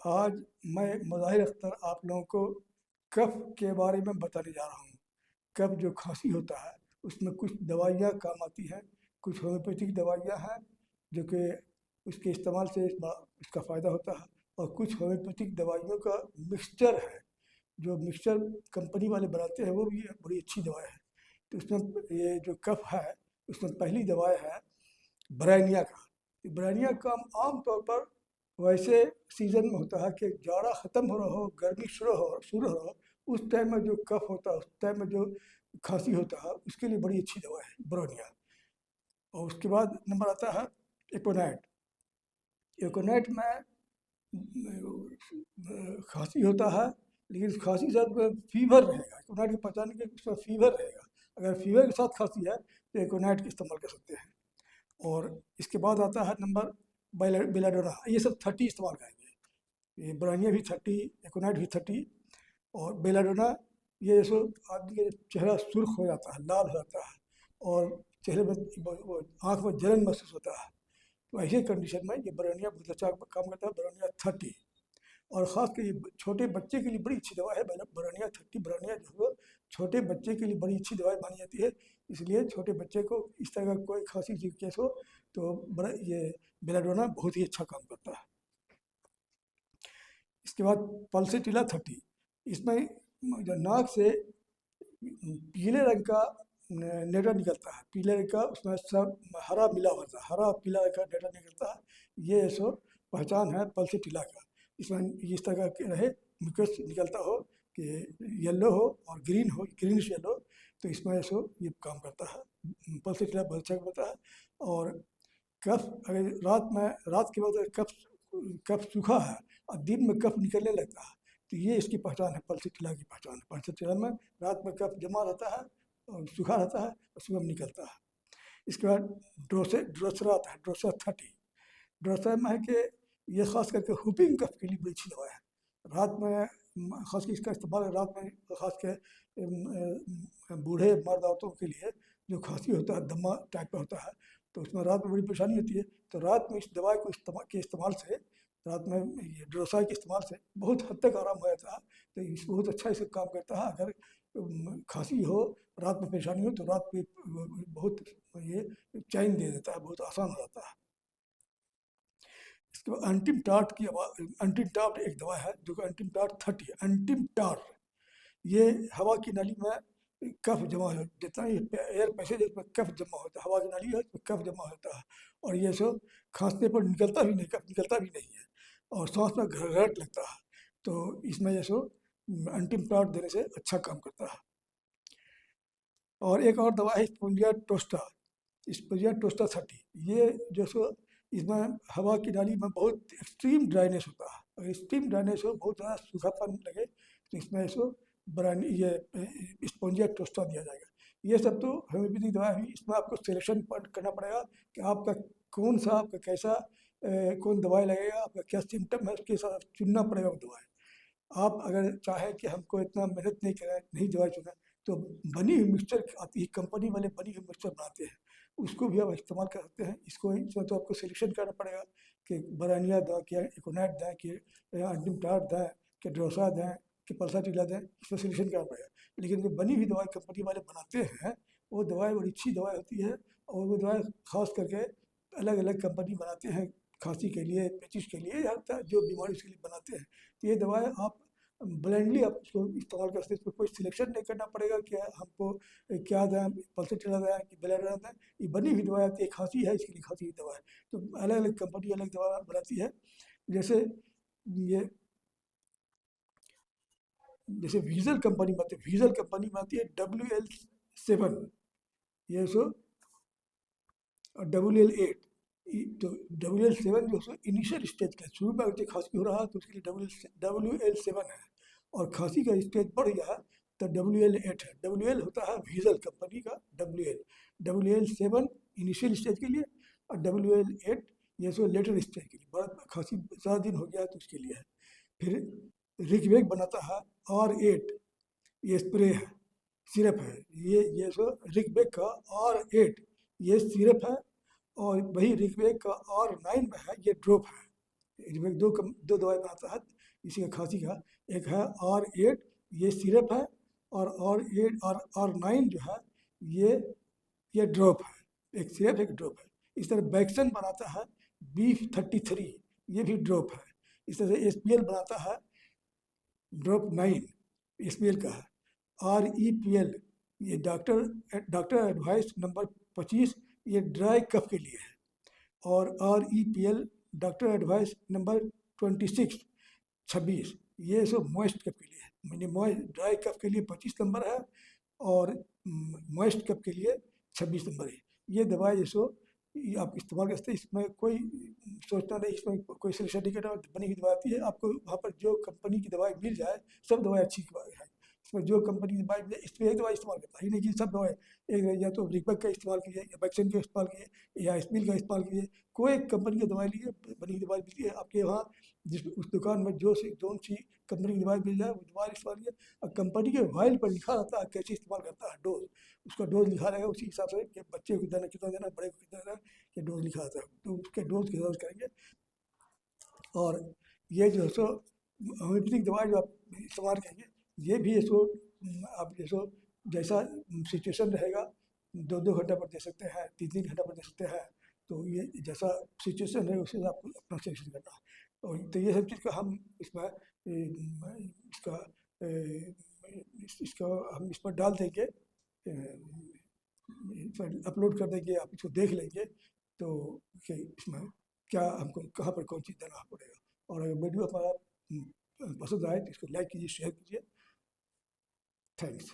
आज मैं मुज़ाहिर अख्तर आप लोगों को कफ के बारे में बताने जा रहा हूँ। कफ जो खांसी होता है उसमें कुछ दवाइयाँ काम आती हैं, कुछ होम्योपैथिक दवाइयाँ हैं जो कि उसके इस्तेमाल से इसका फ़ायदा होता है, और कुछ होम्योपैथिक दवाइयों का मिक्सचर है जो मिक्सचर कंपनी वाले बनाते हैं, वो भी बड़ी अच्छी दवा है। तो उसमें ये जो कफ है उसमें पहली दवा है ब्रायनिया का। ब्रायनिया का आम तौर पर वैसे सीजन में होता है कि जाड़ा ख़त्म हो रहा हो, गर्मी शुरू हो, उस टाइम में जो कफ होता है, उस टाइम में जो खांसी होता है, उसके लिए बड़ी अच्छी दवा है ब्रोनिया। और उसके बाद नंबर आता है एकोनाइट। एकोनाइट में खांसी होता है, लेकिन खांसी के साथ फीवर रहेगा। एकोनाइट की पहचान के उसमें फीवर रहेगा। अगर फीवर के साथ खांसी है तो एकोनाइट का इस्तेमाल कर सकते हैं। और इसके बाद आता है नंबर बेलाडोना। ये सब 30 इस्तेमाल करेंगे। ये ब्रानिया भी 30, एकोनाइट भी 30, और बेलाडोना ये जो आदमी का चेहरा सुर्ख हो जाता है, लाल हो जाता है, और चेहरे में आँख में जलन महसूस होता है, तो ऐसे कंडीशन में ये ब्रानिया बहुत अच्छा काम करता है। ब्रानिया 30, और ख़ास कर ये छोटे बच्चे के लिए बड़ी अच्छी दवा है ब्रानिया 30। ब्रानिया जो है छोटे बच्चे के लिए बड़ी अच्छी दवाई मानी जाती है, इसलिए छोटे बच्चे को इस तरह का कोई खांसी की केस हो तो बड़ा ये बेलाडोना बहुत ही अच्छा काम करता है। इसके बाद पल्सेटिला 30। इसमें जो नाक से पीले रंग का नेटा निकलता है, पीले रंग का, उसमें सब हरा मिला हुआ था, हरा पीला रंग का नेटा निकलता है। ये सो पहचान है पल्सेटिला का। इसमें इस तरह का रहे, म्यूकस निकलता हो कि येलो हो और ग्रीन हो, ग्रीनिश येलो, तो इसमें सो ये काम करता है। पल्सेटिला बहुत अच्छा करता है। और कफ अगर रात के बाद अगर कफ कफ सूखा है और दिन में कफ निकलने लगता है, तो ये इसकी पहचान है, पल्सेटिला की पहचान है। पल्सेटिला में रात में कफ जमा रहता है और सूखा रहता है और सुबह में निकलता है। इसके बाद ड्रोसरा आता है, ड्रोसरा 30। ड्रोसरा में है कि ये खास करके हुपिंग कफ के लिए बड़ी अच्छी दवा है। रात में खास कर इसका इस्तेमाल रात में खास के बूढ़े मर्द औरतों के लिए जो खांसी होता है, दमा टाइप का होता है, तो उसमें रात में बड़ी परेशानी होती है। तो रात में इस दवाई को इस्तेमाल से, रात में ये ड्रोसा के इस्तेमाल से बहुत हद तक आराम हो जाता है। तो इस बहुत अच्छा इसे काम करता है। अगर खांसी हो, रात में परेशानी हो, तो रात में बहुत ये चैन दे देता है, बहुत आसान हो जाता है। इसके बाद अंटिम टार्ट की अंटिम टार्ट एक दवा है जो कि अंटिम टार्ट 30 है। अंटिम टार्ट ये हवा की नली में कफ जमा हो, जितना एयर पैसेज है उसमें कफ जमा होता है, हवा की नली है उसमें कफ जमा होता है, और ये सब खांसने पर निकलता भी नहीं, कफ निकलता भी नहीं है, और सांस में घरघराहट लगता है। तो इसमें ये सब अंटिम टार्ट देने से अच्छा काम करता है। और एक और दवा है स्पोंजिया टोस्टा। स्पोंजिया टोस्टा 30। ये जो सो इसमें हवा की नाली में बहुत एक्सट्रीम ड्राइनेस होता है। अगर एक्सट्रीम ड्राइनेस हो, बहुत ज़्यादा सूखापन लगे, तो इसमें इसको ये स्पोंजिया टोस्टा दिया जाएगा। ये सब तो होम्योपैथिक दवा है, इसमें आपको सिलेक्शन करना पड़ेगा कि आपका कौन सा, आपका कैसा कौन दवाई लगेगा, आपका क्या सिम्टम है, उसके हिसाब से चुनना पड़ेगा वो दवाई। आप अगर चाहें कि हमको इतना मेहनत नहीं करें, नहीं दवाई चुनें, तो बनी हुई मिक्सचर आती है, कंपनी वाले बनी हुई मिक्सचर बनाते हैं, उसको भी आप इस्तेमाल कर सकते हैं। इसमें तो आपको सिलेक्शन करना पड़ेगा कि ब्रानिया दें कि एकोनाइट दें कि अंटिम टार्ट दें कि ड्रोसा दें कि पल्साटिला दें, इसमें सिलेक्शन करना पड़ेगा। लेकिन जो बनी हुई दवाई कंपनी वाले बनाते हैं, वो दवाई बड़ी अच्छी दवाई होती है, और वो दवाई खास करके अलग अलग कंपनी बनाते हैं, खांसी के लिए, पेचिश के लिए, या जो बीमारी उसके लिए बनाते हैं। तो ये दवाएं आप ब्लाइंडली आप उसको इस्तेमाल कर सकते हैं, इसमें कोई सिलेक्शन नहीं करना पड़ेगा कि हमको क्या दें, पल्सेटिला दें कि बेलाडोना दें। ये बनी हुई दवा आती है, खांसी है इसके लिए खांसी की दवा है, तो अलग अलग कंपनी अलग दवा बनाती है। जैसे ये जैसे वीजल कंपनी में आती है WL7, ये सो, और WL8। तो WL7 जो है इनिशियल स्टेज का, शुरू में अगर खांसी हो रहा है तो उसके लिए WL7 है, और खांसी का स्टेज बढ़ गया है तो WL8 है। WL होता है वीजल कंपनी का WL7 इनिशियल स्टेज के लिए, और WL8 ये सो लेटर स्टेज के लिए, बड़ा खांसी ज़्यादा दिन हो गया है तो उसके लिए है। फिर रिकवेक बनाता है R8, ये स्प्रे है, सिरप है। ये सो रिकवेक का R8 ये सिरप है, और वही रिकवेक का R9 में है, ये ड्रॉप है। रिकवेक दो दवाई बनाता है, इसी का खांसी का। एक है R8, ये सिरप है, और R8 और R9 जो है ये ड्रॉप है, एक सिरप एक ड्रॉप है। इस तरह बैक्सन बनाता है B33, ये भी ड्रॉप है। इस तरह से SPL बनाता है ड्रॉप 9, SPL का है। REPL, ये डॉक्टर एडवाइस नंबर 25, ये ड्राई कफ के लिए है। और REPL डॉक्टर एडवाइस नंबर 26, ये सब मॉइस्ट कप के लिए है। मैंने ड्राई कप के लिए 25 नंबर है, और मॉइस्ट कप के लिए 26 नंबर है। ये दवाई जो ये आप इस्तेमाल करते हैं, इसमें कोई सोचना नहीं, इसमें कोई सर्टिफिकेट बनी हुई दवाई आती है। आपको वहाँ पर जो कंपनी की दवाई मिल जाए, सब दवाई अच्छी दवाई है। इसमें जो कंपनी की दवाई मिले, इसमें एक दवाई इस्तेमाल करता है, नहीं कि सब दवाई एक दवाई, या तो रिकबैक का इस्तेमाल कीजिए, या वैक्सीन का इस्तेमाल कीजिए, या स्पिल का इस्तेमाल कीजिए। कोई कंपनी की दवाई लीजिए, बनी हुई दवाई मिलती है आपके वहाँ, जिस उस दुकान में जोन सी कंपनी की दवाई मिल जाए, वो दवाई इस्तेमाल कीजिए। और कंपनी के वाइल पर लिखा रहता है कैसे इस्तेमाल करता है, डोज, उसका डोज लिखा रहेगा, उसी हिसाब से कि बच्चे को देना कितना देना, बड़े को कितना देना, ये डोज लिखा रहता है, तो उसके डोज के हिसाब से करेंगे। और ये जो है सो होम्योपैथिक दवाई जो आप इस्तेमाल करेंगे, ये भी सो आप जैसो जैसा सिचुएशन रहेगा, 2-2 घंटा पर दे सकते हैं, 3-3 घंटा पर दे सकते हैं। तो ये जैसा सिचुएशन है उसी से आपको अपना सिलेक्शन करना है। और तो ये सब चीज़ का हम इसमें इसका इसका हम इस पर डाल देंगे, इस पर अपलोड कर देंगे, आप इसको देख लेंगे। तो कि इसमें क्या हमको कहाँ पर कौन चीज़ देना पड़ेगा। और अगर वीडियो हमारा पसंद आए तो इसको लाइक कीजिए, शेयर कीजिए। थैंक्स।